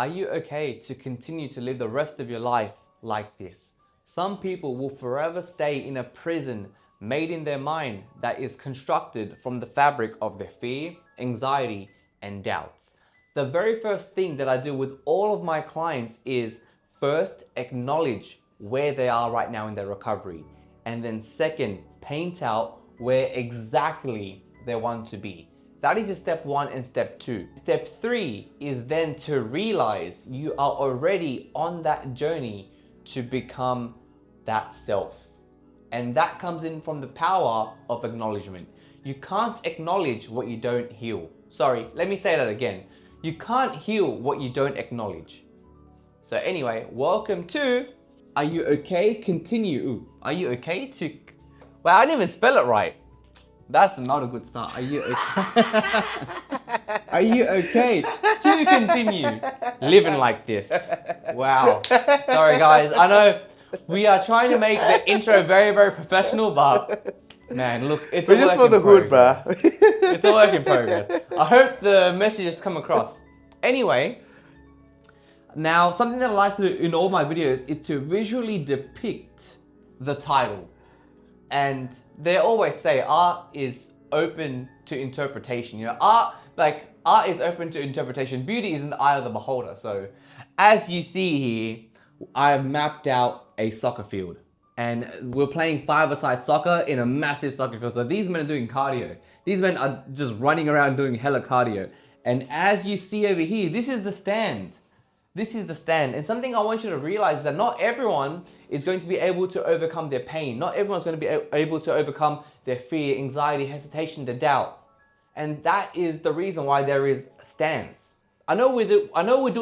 Are you okay to continue to live the rest of your life like this? Some people will forever stay in a prison made in their mind that is constructed from the fabric of their fear, anxiety, and doubts. The very first thing that I do with all of my clients is first acknowledge where they are right now in their recovery. And then second, paint out where exactly they want to be. That is step 1 and step 2. Step 3 is then to realize you are already on that journey to become that self. And that comes in from the power of acknowledgement. You can't acknowledge what you don't heal. Sorry, let me say that again. You can't heal what you don't acknowledge. So anyway, welcome to Are You Okay? Continue. Ooh, are you okay to... Well, I didn't even spell it right. That's not a good start. Are you okay? Are you okay to continue living like this? Wow. Sorry guys, I know we are trying to make the intro very, very professional, but man, look, it's a work in progress. It's a work in progress. I hope the message has come across. Anyway, now something that I like to do in all my videos is to visually depict the title. And they always say art is open to interpretation. You know, art is open to interpretation. Beauty is in the eye of the beholder. So as you see here, I've mapped out a soccer field. And we're playing five-a-side soccer in a massive soccer field. So these men are doing cardio. These men are just running around doing hella cardio. And as you see over here, this is the stand. This is the stand. And something I want you to realize is that not everyone is going to be able to overcome their pain. Not everyone's going to be able to overcome their fear, anxiety, hesitation, the doubt. And that is the reason why there is stands. I know we do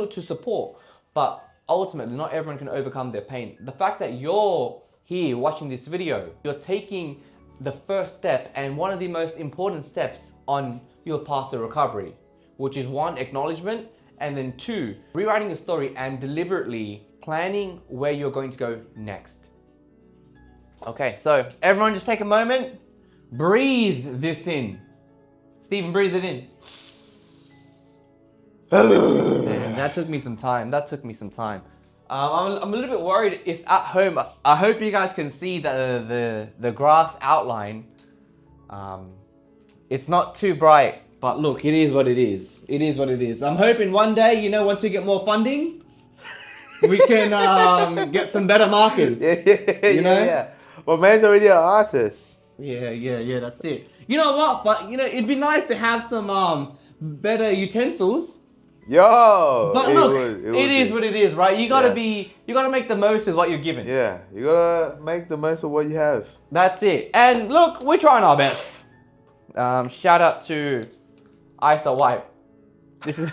it to support, but ultimately not everyone can overcome their pain. The fact that you're here watching this video, you're taking the first step and one of the most important steps on your path to recovery, which is 1, acknowledgement, and then 2, rewriting the story and deliberately planning where you're going to go next. Okay, so everyone just take a moment, breathe this in. Stephen, breathe it in. Man, that took me some time. I'm a little bit worried if at home, I hope you guys can see the grass outline. It's not too bright. But look, it is what it is. It is what it is. I'm hoping one day, you know, once we get more funding, we can get some better markers. You know? Yeah. Well, man's already an artist. Yeah, that's it. You know what? But, you know, it'd be nice to have some better utensils. Yo! But look, it is what it is, right? You gotta you gotta make the most of what you're given. Yeah, you gotta make the most of what you have. That's it. And look, we're trying our best. Shout out to ISO wipe. This is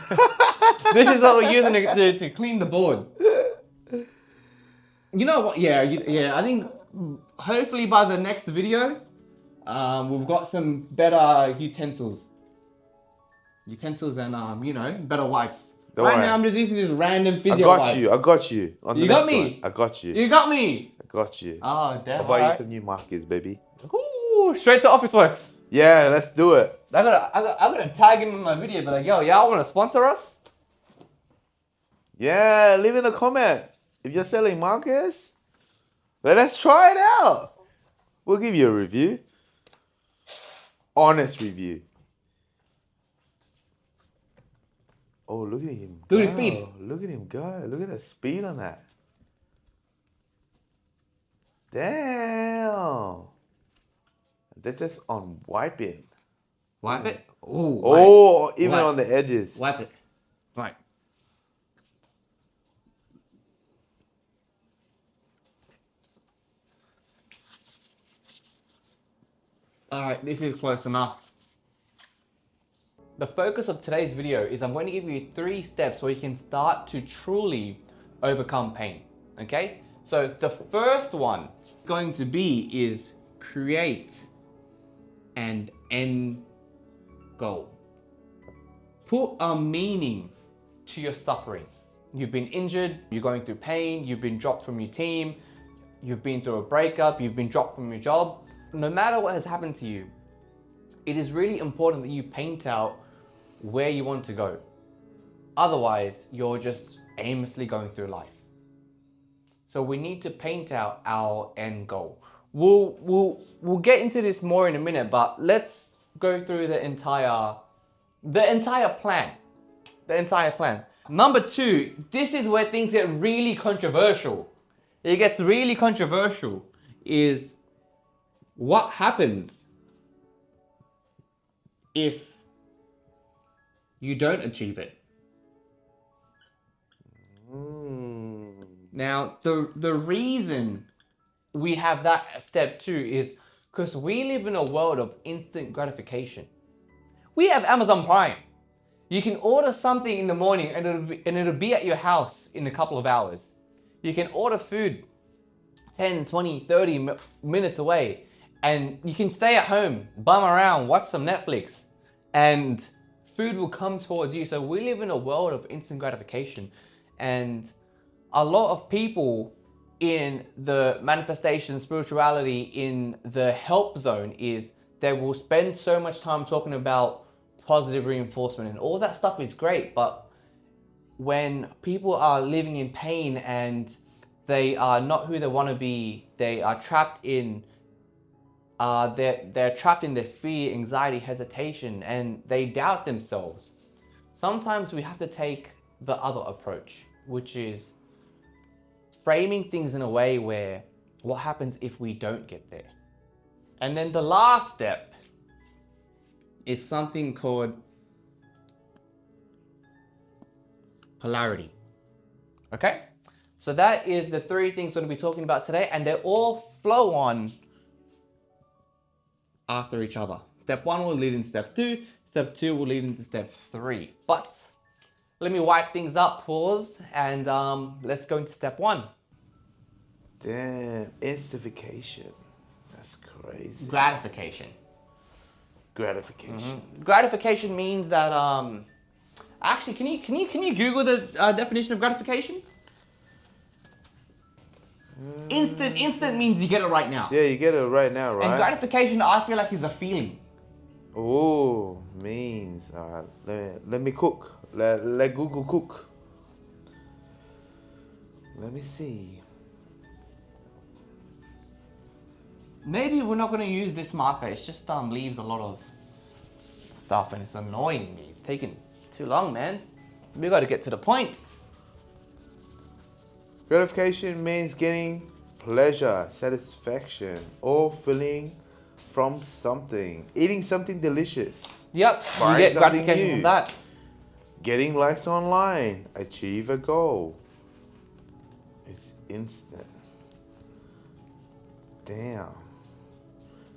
this is what we're using to clean the board. You know what? Yeah. I think hopefully by the next video, we've got some better utensils and you know, better wipes. Don't right worry. now I'm just using this random Physio wipe. I got you. You got me. I got you. You got me. I got you. Oh damn! I'll buy you some new markers, baby. Ooh, straight to Office Works. Yeah, let's do it. I'm gonna tag him in my video, but like, yo, y'all wanna sponsor us? Yeah, leave in a comment. If you're selling markers, let's try it out. We'll give you a review. Honest review. Oh, look at him. Look at the speed. Look at him go. Look at the speed on that. Damn. They're just on wiping. Wipe it? Ooh, Oh, even wipe. on the edges. Wipe it. Right. Alright, this is close enough. The focus of today's video is I'm going to give you 3 steps where you can start to truly overcome pain. Okay? So the first one going to be is create an end goal. Put a meaning to your suffering. You've been injured, you're going through pain, you've been dropped from your team, you've been through a breakup, you've been dropped from your job. No matter what has happened to you, it is really important that you paint out where you want to go. Otherwise, you're just aimlessly going through life. So we need to paint out our end goal. We'll get into this more in a minute, but let's go through the entire plan. The entire plan. Number 2, this is where things get really controversial. It gets really controversial is what happens if you don't achieve it. Now, the reason we have that step 2 is because we live in a world of instant gratification. We have Amazon Prime. You can order something in the morning and it'll be at your house in a couple of hours. You can order food 10, 20, 30 minutes away, and you can stay at home, bum around, watch some Netflix, and food will come towards you. So we live in a world of instant gratification, and a lot of people in the manifestation spirituality in the help zone is they will spend so much time talking about positive reinforcement, and all that stuff is great, but when people are living in pain and they are not who they want to be, they are trapped in they're trapped in their fear, anxiety, hesitation, and they doubt themselves. Sometimes we have to take the other approach, which is framing things in a way where what happens if we don't get there. And then the last step is something called polarity. Okay? So that is the 3 things we're going to be talking about today, and they all flow on after each other. Step 1 will lead into step 2, step 2 will lead into step 3. But let me wipe things up, pause, and let's go into step 1. Damn, instification. That's crazy. Gratification. Gratification. Gratification means that actually, can you Google the definition of gratification? Instant means you get it right now. Yeah, you get it right now, right? And gratification, I feel like, is a feeling. Oh, means let me cook. Let Google cook. Let me see. Maybe we're not going to use this marker. It's just leaves a lot of stuff and it's annoying me. It's taking too long, man. We got to get to the points. Gratification means getting pleasure, satisfaction, or feeling from something. Eating something delicious. Yep, Buying you get something gratification new. from that. Getting likes online. Achieve a goal. It's instant. Damn.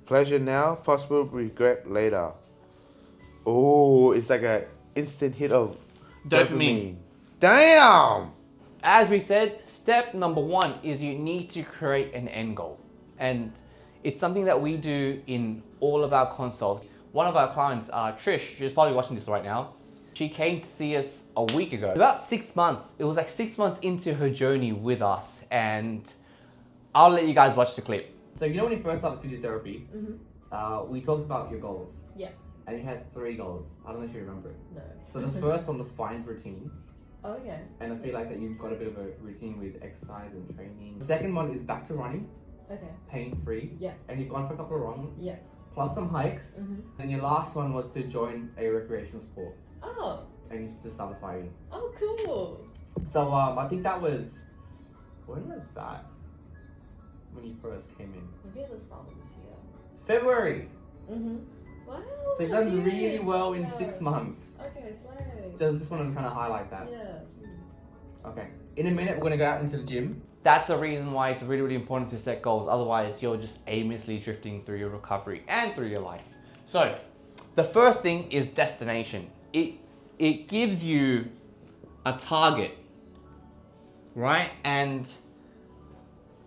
Pleasure now, possible regret later. Oh, it's like a instant hit of Dopamine. Damn! As we said, step number 1 is you need to create an end goal. And it's something that we do in all of our consults. One of our clients, Trish, she's probably watching this right now. She came to see us a week ago. About 6 months. It was like 6 months into her journey with us. And I'll let you guys watch the clip. So you know when you first started physiotherapy, we talked about your goals. Yeah. And you had 3 goals. I don't know if you remember it. No. So the first one was find routine. Oh, okay. And I feel like that you've got a bit of a routine with exercise and training. The second one is back to running, Okay. pain-free. Yeah. And you've gone for a couple of runs. Yeah. Plus some hikes. Mhm. And your last one was to join a recreational sport. Oh. And you just started fighting. Oh, cool. So I think that was, when was that? When you first came in? Maybe at the start of this year. February. Mhm. Wow. So you've that's done really huge. well in Yeah. 6 months. Okay, slay. Just wanted to kind of highlight that. Yeah. Okay. In a minute, we're gonna go out into the gym. That's the reason why it's really, really important to set goals. Otherwise, you're just aimlessly drifting through your recovery and through your life. So, the first thing is destination. It gives you a target, right? And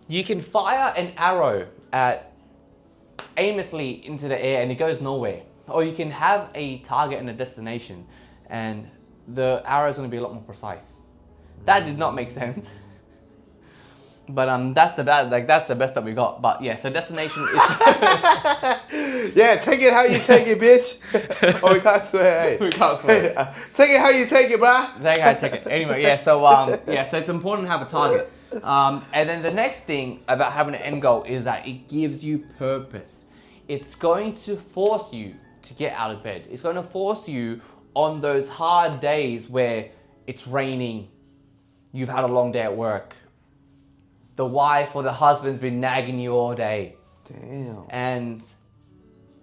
you can fire an arrow aimlessly into the air and it goes nowhere. Or you can have a target and a destination and the arrow is going to be a lot more precise. That did not make sense. But that's the best that we got. But yeah, so destination is Yeah, take it how you take it, bitch. Oh, we can't swear. Hey. we can't swear. Take it how you take it, bruh. Take it. Anyway, so it's important to have a target. And then the next thing about having an end goal is that it gives you purpose. It's going to force you to get out of bed. It's going to force you on those hard days where it's raining, you've had a long day at work, the wife or the husband's been nagging you all day. Damn. And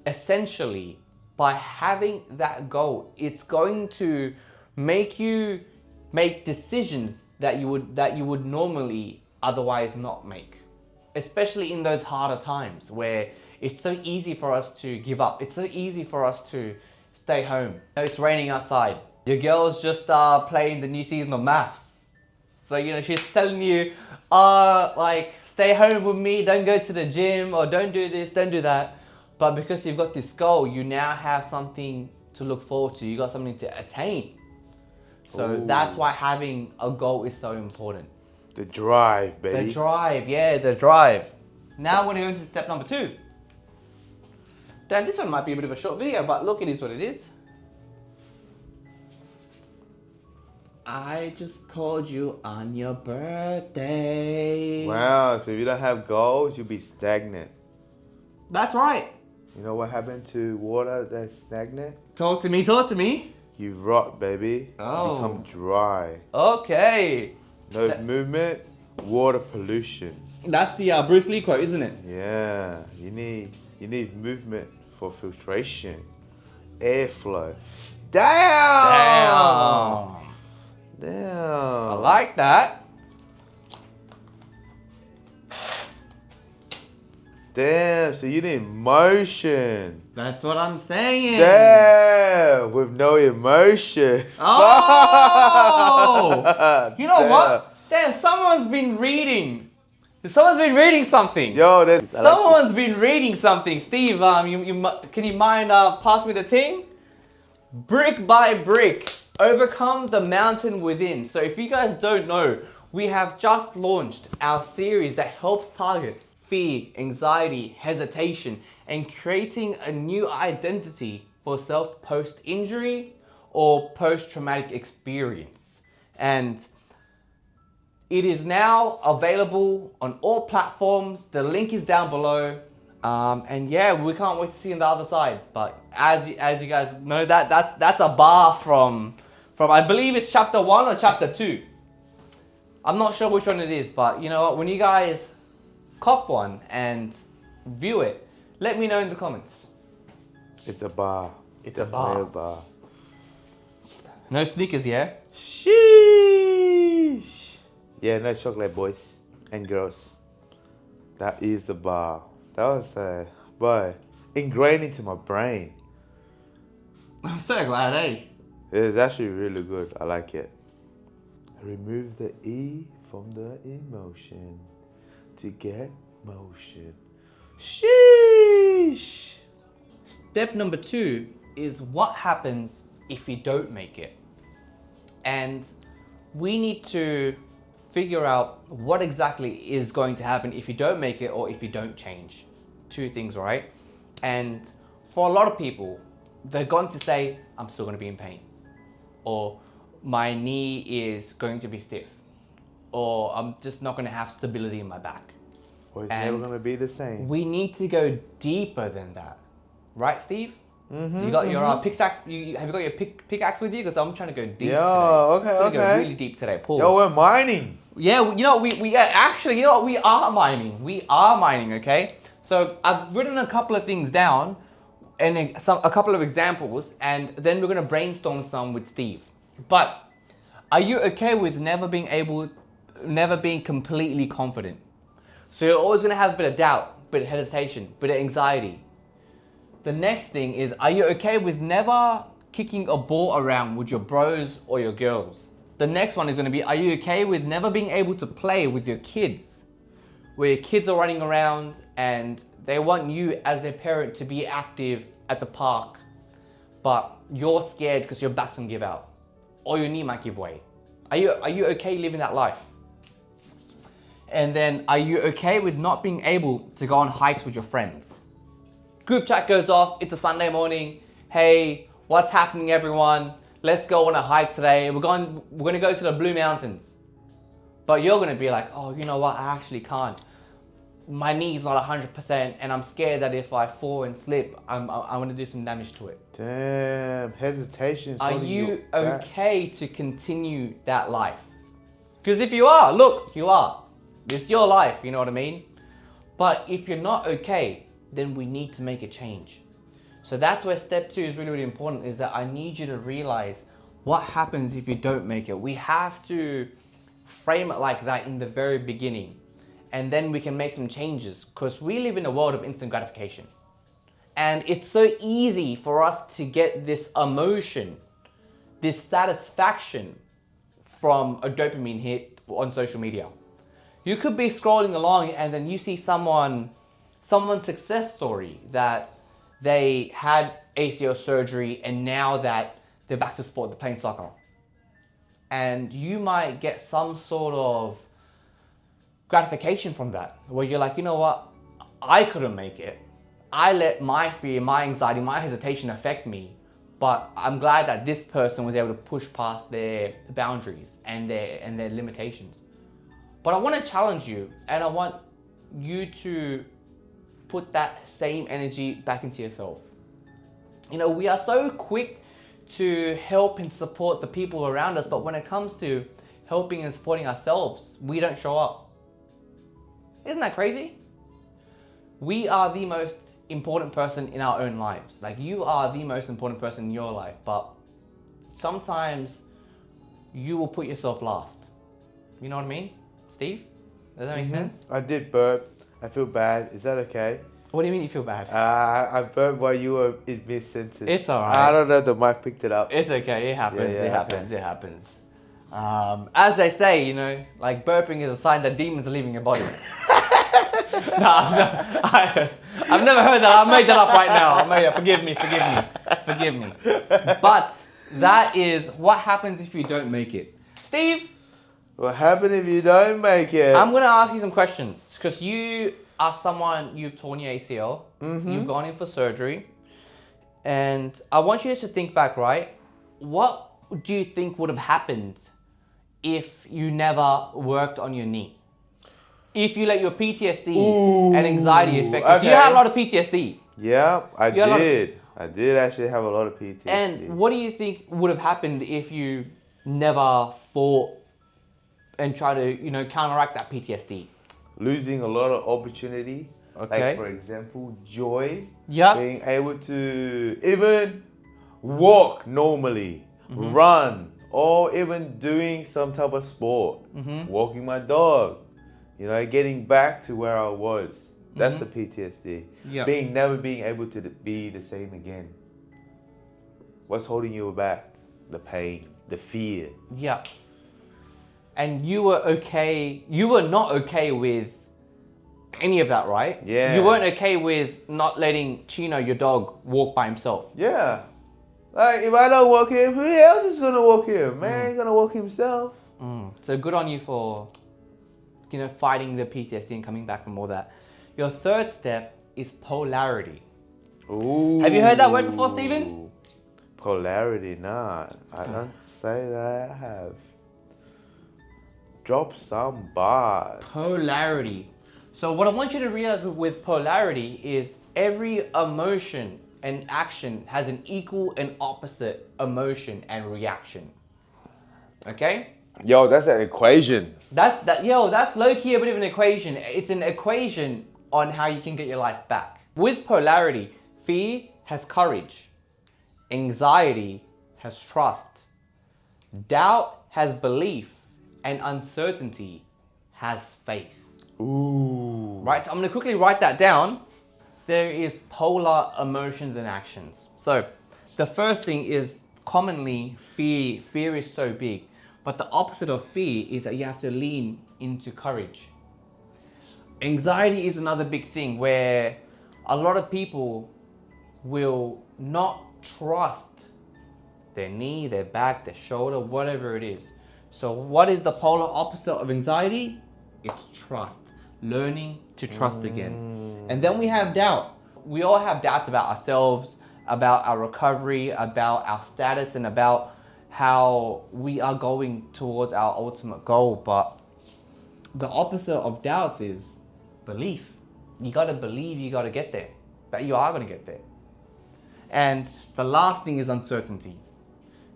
essentially, by having that goal, it's going to make you make decisions that you would normally otherwise not make. Especially in those harder times where it's so easy for us to give up. It's so easy for us to stay home. It's raining outside. Your girl's just playing the new season of Maths. So, she's telling you, stay home with me, don't go to the gym, or don't do this, don't do that. But because you've got this goal, you now have something to look forward to. You got something to attain. So that's why having a goal is so important. The drive, baby. The drive, yeah, the drive. Now we're going to step number 2. Dan, this one might be a bit of a short video, but look, it is what it is. I just called you on your birthday. Wow, so if you don't have goals, you'll be stagnant. That's right. You know what happened to water that's stagnant? Talk to me. You rot, baby. Oh. You become dry. Okay. No movement, water pollution. That's the Bruce Lee quote, isn't it? Yeah, you need movement for filtration, airflow. Damn. I like that. Damn, so you need motion. That's what I'm saying. Damn, with no emotion. Oh! You know Damn. what? Damn, someone's been reading something. Yo, Someone's been reading something. Steve, can you mind pass me the thing? Brick by brick, overcome the mountain within. So if you guys don't know, we have just launched our series that helps target fear, anxiety, hesitation, and creating a new identity for self post-injury or post-traumatic experience. And it is now available on all platforms. The link is down below. And yeah, we can't wait to see you on the other side. But as you guys know, that's a bar from I believe it's chapter 1 or chapter 2. I'm not sure which one it is, but you know what? When you guys cop one and view it, let me know in the comments. It's a bar. It's a bar. Real bar. No sneakers, yeah? Sheesh. Yeah, no chocolate, boys and girls. That is the bar. That was boy, ingrained into my brain. I'm so glad, eh? It's actually really good. I like it. Remove the E from the emotion to get motion. Sheesh. Step number 2 is what happens if you don't make it. And we need to figure out what exactly is going to happen if you don't make it or if you don't change. 2 things, right? And for a lot of people, they're going to say, I'm still going to be in pain. Or my knee is going to be stiff. Or I'm just not going to have stability in my back. Or it's never going to be the same. We need to go deeper than that. Right, Steve? You got your pickaxe? Have you got your pickaxe with you? Because I'm trying to go deep today. Okay. Go really deep today. Pause. Yo, we're mining. Yeah, you know we actually, you know what, we are mining. We are mining, okay? So I've written a couple of things down and a couple of examples, and then we're gonna brainstorm some with Steve. But are you okay with never being completely confident? So you're always gonna have a bit of doubt, bit of hesitation, bit of anxiety. The next thing is, are you okay with never kicking a ball around with your bros or your girls? The next one is going to be, are you okay with never being able to play with your kids? Where your kids are running around and they want you as their parent to be active at the park, but you're scared because your back's going to give out or your knee might give way. Are you okay living that life? And then, are you okay with not being able to go on hikes with your friends? Group chat goes off, it's a Sunday morning. Hey, what's happening everyone? Let's go on a hike today. We're gonna go to the Blue Mountains. But you're gonna be like, oh, you know what, I actually can't. My knee's not 100% and I'm scared that if I fall and slip, I'm gonna do some damage to it. Damn, hesitation. Are you okay to continue that life? Because if you are, look, you are. It's your life, you know what I mean? But if you're not okay, then we need to make a change. So that's where step 2 is really, really important, is that I need you to realize what happens if you don't make it. We have to frame it like that in the very beginning. And then we can make some changes, because we live in a world of instant gratification. And it's so easy for us to get this emotion, this satisfaction from a dopamine hit on social media. You could be scrolling along and then you see someone's success story that they had ACL surgery and now that they're back to sport, they're playing soccer. And you might get some sort of gratification from that, where you're like, you know what, I couldn't make it. I let my fear, my anxiety, my hesitation affect me, but I'm glad that this person was able to push past their boundaries and their limitations. But I want to challenge you, and I want you to put that same energy back into yourself. You know, we are so quick to help and support the people around us, but when it comes to helping and supporting ourselves, we don't show up. Isn't that crazy? We are the most important person in our own lives. Like, you are the most important person in your life, but sometimes you will put yourself last. You know what I mean? Steve? Does that make sense? I did burp. I feel bad. Is that okay? What do you mean you feel bad? I burped while you were in mid-sentence. It's alright. I don't know if the mic picked it up. It's okay. It happens. Yeah, it happens. It happens. As they say, you know, like burping is a sign that demons are leaving your body. No, I've never heard that. I made that up right now. Forgive me. But that is what happens if you don't make it. Steve? What happened if you don't make it? I'm going to ask you some questions, because you are someone, you've torn your ACL, you've gone in for surgery, and I want you just to think back, right? What do you think would have happened if you never worked on your knee? If you let your PTSD and anxiety affect you. Okay. So you had a lot of PTSD. Yeah, I did. I did actually have a lot of PTSD. And what do you think would have happened if you never fought and try to, you know, counteract that PTSD? Losing a lot of opportunity. Okay. Like, for example, joy. Yeah. Being able to even walk normally, run, or even doing some type of sport. Walking my dog. You know, getting back to where I was. That's the PTSD. Yep. Never being able to be the same again. What's holding you back? The pain, the fear. Yeah. And you were not okay with any of that, right? Yeah. You weren't okay with not letting Chino, your dog, walk by himself. Yeah. Like, if I don't walk him, who else is gonna walk him? Man ain't gonna walk himself. So good on you for, you know, fighting the PTSD and coming back from all that. Your third step is polarity. Ooh. Have you heard that word before, Stephen? Polarity, nah. I don't say that I have. Drop some bars. Polarity. So what I want you to realize with polarity is every emotion and action has an equal and opposite emotion and reaction. Okay? Yo, that's an equation. That's low-key a bit of an equation. It's an equation on how you can get your life back. With polarity, fear has courage. Anxiety has trust. Doubt has belief. And uncertainty has faith. Ooh. Right, so I'm gonna quickly write that down. There is polar emotions and actions. So the first thing is commonly fear. Fear is so big. But the opposite of fear is that you have to lean into courage. Anxiety is another big thing where a lot of people will not trust their knee, their back, their shoulder, whatever it is. So what is the polar opposite of anxiety? It's trust. Learning to trust again. And then we have doubt. We all have doubts about ourselves, about our recovery, about our status, and about how we are going towards our ultimate goal. But the opposite of doubt is belief. You got to believe you got to get there, that you are going to get there. And the last thing is uncertainty.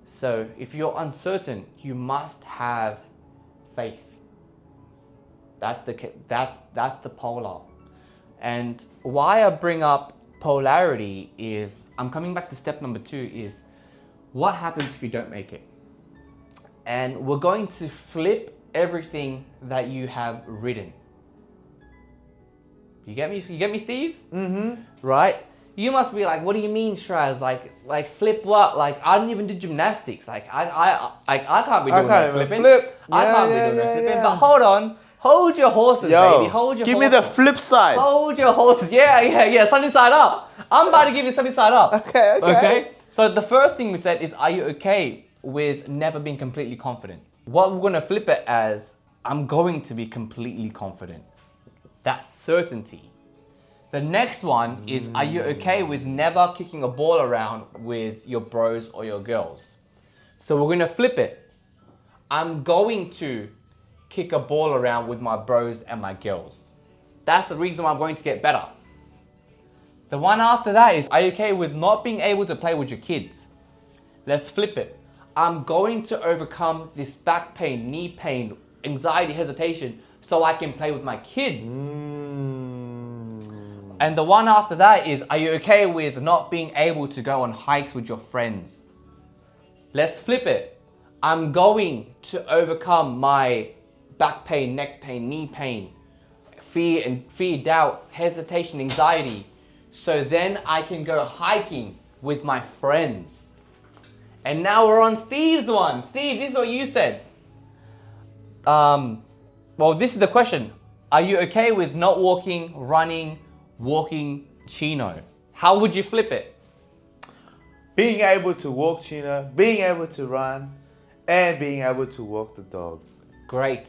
So if you're uncertain, you must have faith. That's the polar. And why I bring up polarity is, I'm coming back to step number 2, is what happens if you don't make it? And we're going to flip everything that you have written. You get me? You get me, Steve? Mm-hmm. Right? You must be like, what do you mean, Shraz? Like flip what? Like I don't even do gymnastics. Like I can't be doing that flipping. I can't be doing that flipping. But hold on. Hold your horses, Yo, baby. Hold your give horses. me the flip side. Hold your horses. Yeah. Sunny side up. I'm about to give you sunny side up. Okay. So the first thing we said is, are you okay with never being completely confident? What we're gonna flip it as, I'm going to be completely confident. That's certainty. The next one is, are you okay with never kicking a ball around with your bros or your girls? So we're gonna flip it. I'm going to kick a ball around with my bros and my girls. That's the reason why I'm going to get better. The one after that is, are you okay with not being able to play with your kids? Let's flip it. I'm going to overcome this back pain, knee pain, anxiety, hesitation, so I can play with my kids. And the one after that is, are you okay with not being able to go on hikes with your friends? Let's flip it. I'm going to overcome my back pain, neck pain, knee pain, fear, doubt, hesitation, anxiety, so then I can go hiking with my friends. And now we're on Steve's one. Steve, this is what you said. Well, this is the question. Are you okay with not walking, running, walking chino? How would you flip it? Being able to walk chino, being able to run, and being able to walk the dog. Great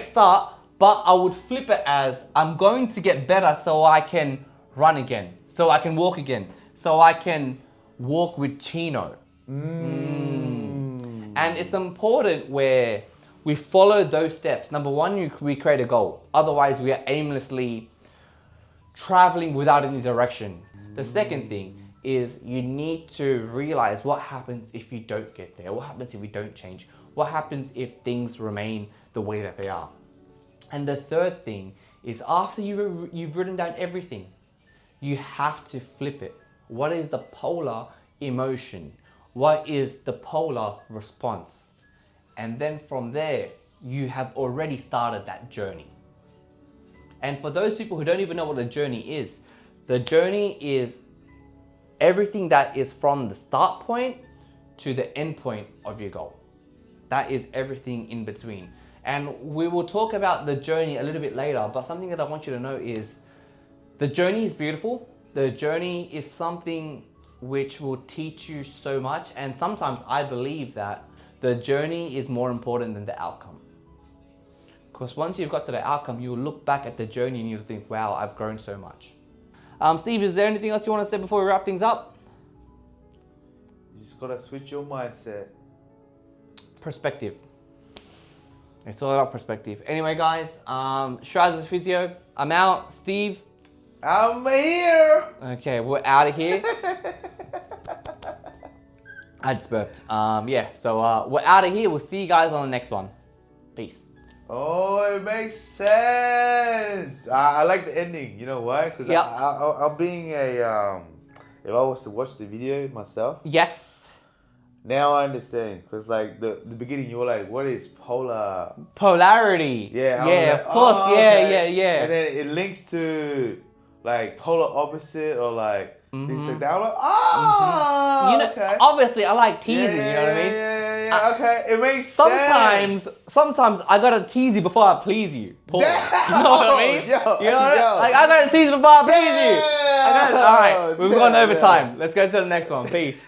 start. But I would flip it as, I'm going to get better so I can run again, so I can walk again, so I can walk with chino. And it's important where we follow those steps. Number one, we create a goal. Otherwise, we are aimlessly traveling without any direction. The second thing is, you need to realize what happens if you don't get there. What happens if we don't change? What happens if things remain the way that they are? And the third thing is, after you've written down everything, you have to flip it. What is the polar emotion? What is the polar response? And then from there, you have already started that journey. And for those people who don't even know what a journey is, the journey is everything that is from the start point to the end point of your goal. That is everything in between. And we will talk about the journey a little bit later, but something that I want you to know is, the journey is beautiful. The journey is something which will teach you so much. And sometimes I believe that the journey is more important than the outcome. Because once you've got to the outcome, you'll look back at the journey and you'll think, wow, I've grown so much. Steve, is there anything else you want to say before we wrap things up? You just gotta switch your mindset. Perspective. It's all about perspective. Anyway, guys, Shraz is Physio. I'm out. Steve. I'm here. Okay, we're out of here. I just burped. So we're out of here. We'll see you guys on the next one. Peace. Oh, it makes sense. I like the ending. You know why? Because I'm being a if I was to watch the video myself. Yes. Now I understand. Because like the beginning, you were like, "What is polar?" Polarity. Yeah. Of course. Oh, okay. Yeah. And then it links to like polar opposite or like things like that. I'm like, You know, okay. Obviously, I like teasing. You know what I mean? Yeah. Okay, it makes sense. Sometimes I gotta tease you before I please you. Pause. You know what I mean? You know what I mean? Like, I gotta tease you before I please you. All right, we've gone over time. Let's go to the next one. Peace.